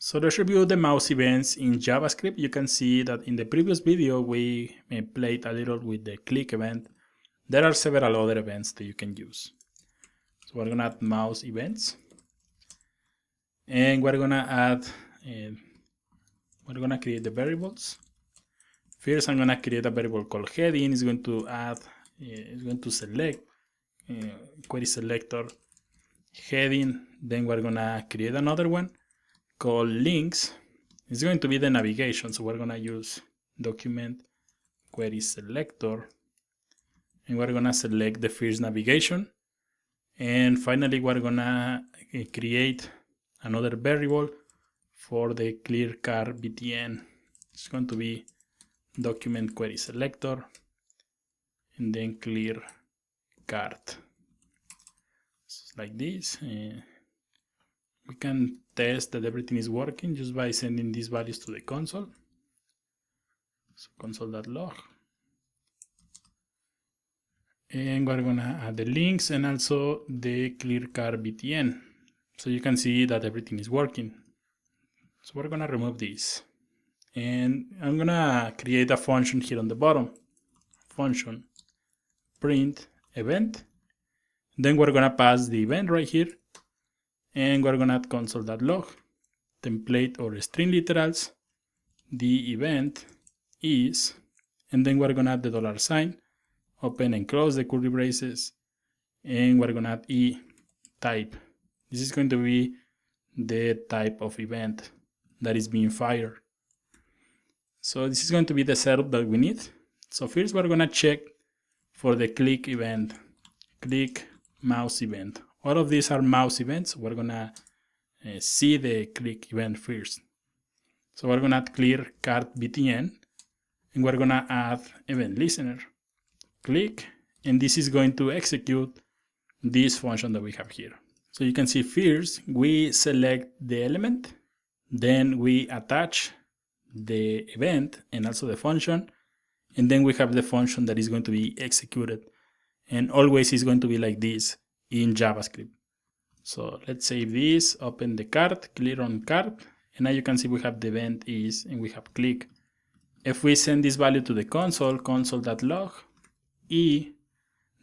So let's review the mouse events in JavaScript. You can see that in the previous video we played a little with the click event. There are several other events that you can use. So we're gonna add mouse events, and we're gonna add we're gonna create the variables. First, I'm gonna create a variable called heading. It's going to select query selector heading. Then we're gonna create another one called links. It's going to be the navigation, so we're gonna use document query selector, and we're gonna select the first navigation. And finally, we're gonna create another variable for the clear cart btn. It's going to be document query selector and then clear cart. So like this. We can test that everything is working just by sending these values to the console. So console.log. And we're gonna add the links and also the clear cart btn. So you can see that everything is working. So we're gonna remove this. And I'm gonna create a function here on the bottom. Function print event. Then we're gonna pass the event right here. And we're gonna add console.log template or string literals. The event is, and then we're gonna add the $sign, open and close the curly braces, and we're gonna add e type. This is going to be the type of event that is being fired. So this is going to be the setup that we need. So first we're gonna check for the click event, click mouse event. All of these are mouse events. We're gonna see the click event first. So we're gonna add clear cart btn, and we're gonna add event listener, click, and this is going to execute this function that we have here. So you can see first we select the element, then we attach the event and also the function, and then we have the function that is going to be executed, and always is going to be like this in JavaScript. So let's save this, open the cart, clear on cart, and now you can see we have the event is and we have click. If we send this value to the console, console.log e,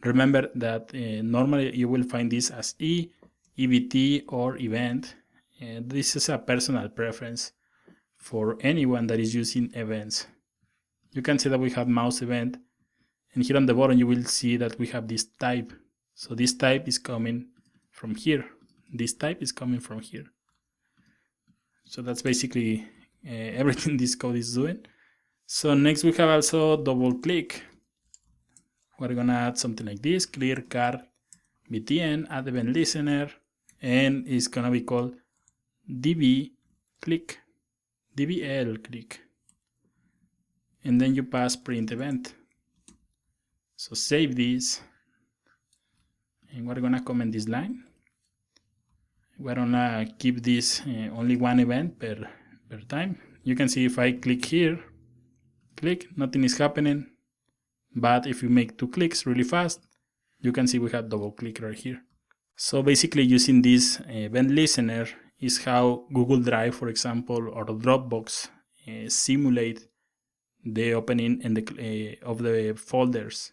remember that normally you will find this as e, ebt, or event. And this is a personal preference for anyone that is using events. You can see that we have mouse event, and here on the bottom you will see that we have this type. So this type is coming from here. This type is coming from here. So that's basically everything this code is doing. So next we have also double click. We're gonna add something like this, clear cart btn, add event listener, and it's gonna be called db click, dbl click. And then you pass print event. So save this. And we're gonna comment this line. We're gonna keep this only one event per time. You can see if I click here, click, nothing is happening. But if you make 2 clicks really fast, you can see we have double click right here. So basically using this event listener is how Google Drive, for example, or Dropbox simulate the opening and of the folders